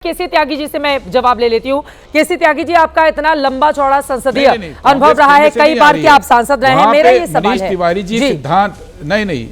केसी त्यागी जी से मैं जवाब ले लेती हूँ। केसी त्यागी जी, आपका इतना लंबा चौड़ा संसदीय अनुभव रहा है, कई बार के आप सांसद रहे हैं, मेरा ये सवाल है। मनीष तिवारी जी सिद्धांत नहीं,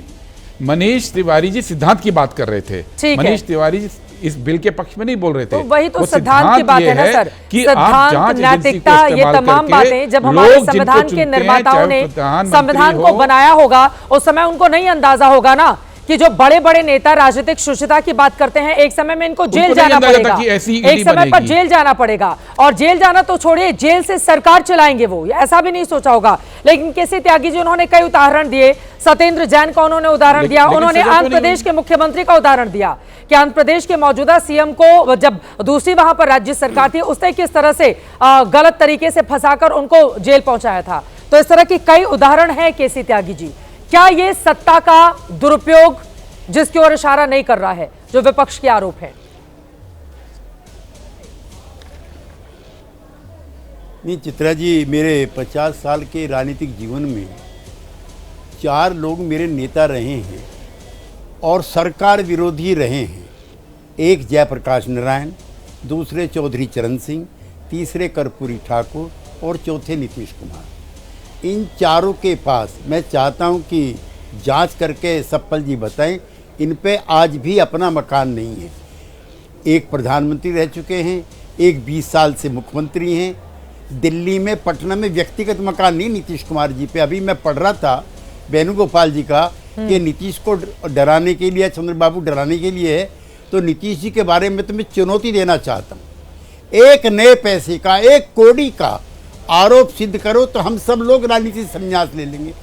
मनीष तिवारी जी सिद्धांत की बात कर रहे थे। मनीष तिवारी जी इस बिल के पक्ष में नहीं बोल रहे थे। तो वही तो सिद्धांत की बात है ना सर, कि सिद्धांत, नैतिकता, ये तमाम बातें जब हमारे संविधान के निर्माताओं ने संविधान को बनाया होगा उस समय उनको नहीं अंदाजा होगा ना कि जो बड़े बड़े नेता राजनीतिक शुचिता की बात करते हैं, एक समय में इनको जेल जाना पड़ेगा, एक समय पर जेल जाना पड़ेगा, और जेल जाना तो छोड़िए, जेल से सरकार चलाएंगे वो, ऐसा भी नहीं सोचा होगा। लेकिन केसी त्यागी जी उन्होंने कई उदाहरण दिए, सत्येंद्र जैन का उन्होंने उदाहरण दिया, उन्होंने आंध्र प्रदेश के मुख्यमंत्री का उदाहरण दिया कि आंध्र प्रदेश के मौजूदा सीएम को जब दूसरी वहां पर राज्य सरकार थी उसने किस तरह से गलत तरीके से फंसाकर उनको जेल पहुंचाया था। तो इस तरह की कई उदाहरण है केसी त्यागी जी। क्या ये सत्ता का दुरुपयोग जिसकी ओर इशारा नहीं कर रहा है, जो विपक्ष के आरोप है? नहीं चित्रा जी, मेरे 50 साल के राजनीतिक जीवन में 4 लोग मेरे नेता रहे हैं और सरकार विरोधी रहे हैं। एक जयप्रकाश नारायण, दूसरे चौधरी चरण सिंह, तीसरे कर्पूरी ठाकुर और चौथे नीतीश कुमार। इन चारों के पास मैं चाहता हूं कि जांच करके सप्पल जी बताएं, इन पे आज भी अपना मकान नहीं है। एक प्रधानमंत्री रह चुके हैं, एक 20 साल से मुख्यमंत्री हैं। दिल्ली में, पटना में व्यक्तिगत मकान नहीं नीतीश कुमार जी पे। अभी मैं पढ़ रहा था वेणुगोपाल जी का कि नीतीश को डराने के लिए, चंद्रबाबू डराने के लिए है। तो नीतीश जी के बारे में तो मैं चुनौती देना चाहता हूँ। एक नए पैसे का, एक कौड़ी का आरोप सिद्ध करो तो हम सब लोग राजनीति से संन्यास ले लेंगे।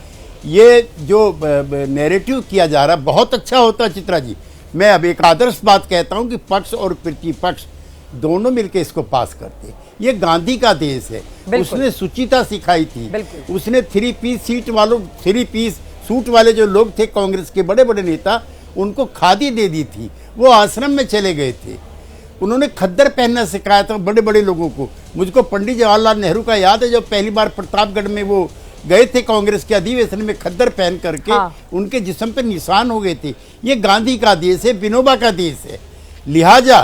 ये जो नैरेटिव किया जा रहा है बहुत अच्छा होता है चित्रा जी। मैं अब एक आदर्श बात कहता हूँ कि पक्ष और प्रतिपक्ष दोनों मिलकर इसको पास करते। ये गांधी का देश है, उसने सुचिता सिखाई थी, उसने 3 पीस सूट वाले जो लोग थे कांग्रेस के बड़े बड़े नेता, उनको खादी दे दी थी, वो आश्रम में चले गए थे। उन्होंने खद्दर पहनना सिखाया था बड़े बड़े लोगों को। मुझको पंडित जवाहरलाल नेहरू का याद है, जब पहली बार प्रतापगढ़ में वो गए थे कांग्रेस के अधिवेशन में, खद्दर पहन करके उनके जिस्म पे निशान हो गए थे। ये गांधी का देश है, विनोबा का देश है। लिहाजा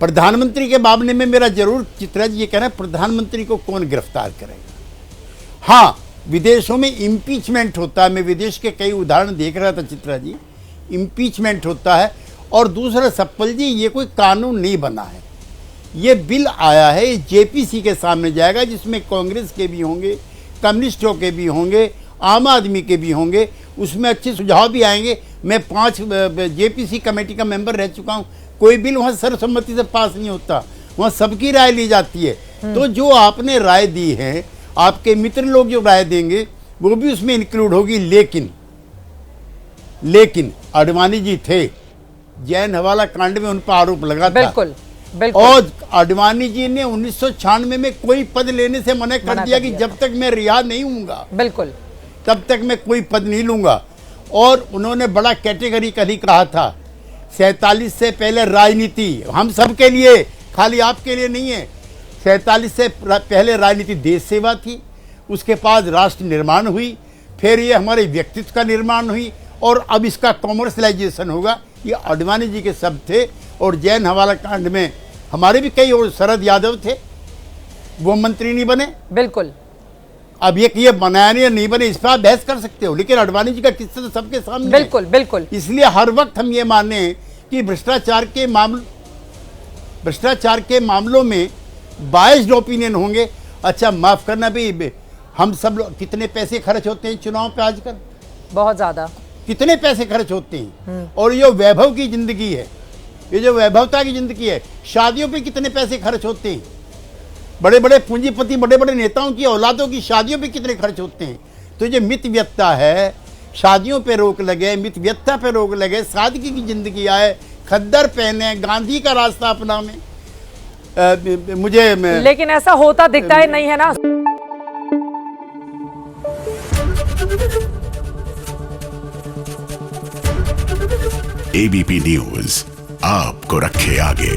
प्रधानमंत्री के मामले में मेरा जरूर चित्रा जी ये कहना है, प्रधानमंत्री को कौन गिरफ्तार करेगा। हाँ, विदेशों में इम्पीचमेंट होता है। मैं विदेश के कई उदाहरण देख रहा था चित्रा जी, इम्पीचमेंट होता है। और दूसरा सप्पल जी, ये कोई कानून नहीं बना है, ये बिल आया है, ये जेपीसी के सामने जाएगा, जिसमें कांग्रेस के भी होंगे, कम्युनिस्टों के भी होंगे, आम आदमी के भी होंगे। उसमें अच्छे सुझाव भी आएंगे। मैं 5 जेपीसी कमेटी का मेंबर रह चुका हूँ। कोई बिल वहाँ सर्वसम्मति से पास नहीं होता, वहाँ सबकी राय ली जाती है। तो जो आपने राय दी है, आपके मित्र लोग जो राय देंगे वो भी उसमें इंक्लूड होगी। लेकिन आडवाणी जी थे, जैन हवाला कांड में उन पर आरोप लगा था। बिल्कुल। और आडवाणी जी ने 1996 में कोई पद लेने से मना कर दिया कि जब तक मैं रिहा नहीं हूंगा, बिल्कुल, तब तक मैं कोई पद नहीं लूंगा। और उन्होंने बड़ा कैटेगरिकली कहा था, 47 से पहले राजनीति हम सब के लिए, खाली आपके लिए नहीं है। 47 से पहले राजनीति देश सेवा थी, उसके बाद राष्ट्र निर्माण हुई, फिर ये हमारे व्यक्तित्व का निर्माण हुई, और अब इसका कॉमर्शलाइजेशन होगा। ये आडवाणी जी के शब्द थे। और जैन हवाला कांड में हमारे भी कई, और शरद यादव थे, वो मंत्री नहीं बने। बिल्कुल। अब ये बनाया नहीं, नहीं बने, इस पर आप बहस कर सकते हो, लेकिन आडवाणी जी का किस्सा तो सबके सामने। बिल्कुल बिल्कुल। इसलिए हर वक्त हम ये माने कि भ्रष्टाचार के मामलों में बायस्ड ओपिनियन होंगे। अच्छा, माफ करना भी, हम सब लोग कितने पैसे खर्च होते हैं चुनाव पे आजकल? बहुत ज्यादा। कितने पैसे खर्च होते हैं। और ये वैभव की जिंदगी है, ये जो वैभवता की जिंदगी है, शादियों पे कितने पैसे खर्च होते हैं। बड़े बड़े पूंजीपति, बड़े बड़े नेताओं की औलादों की शादियों पे कितने खर्च होते हैं। तो ये मितव्ययता है, शादियों पे रोक लगे, मितव्ययता पे रोक लगे, सादगी की जिंदगी आए, खद्दर पहने, गांधी का रास्ता अपनाने। लेकिन ऐसा होता दिखता है नहीं है ना। एबीपी न्यूज आपको रखे आगे।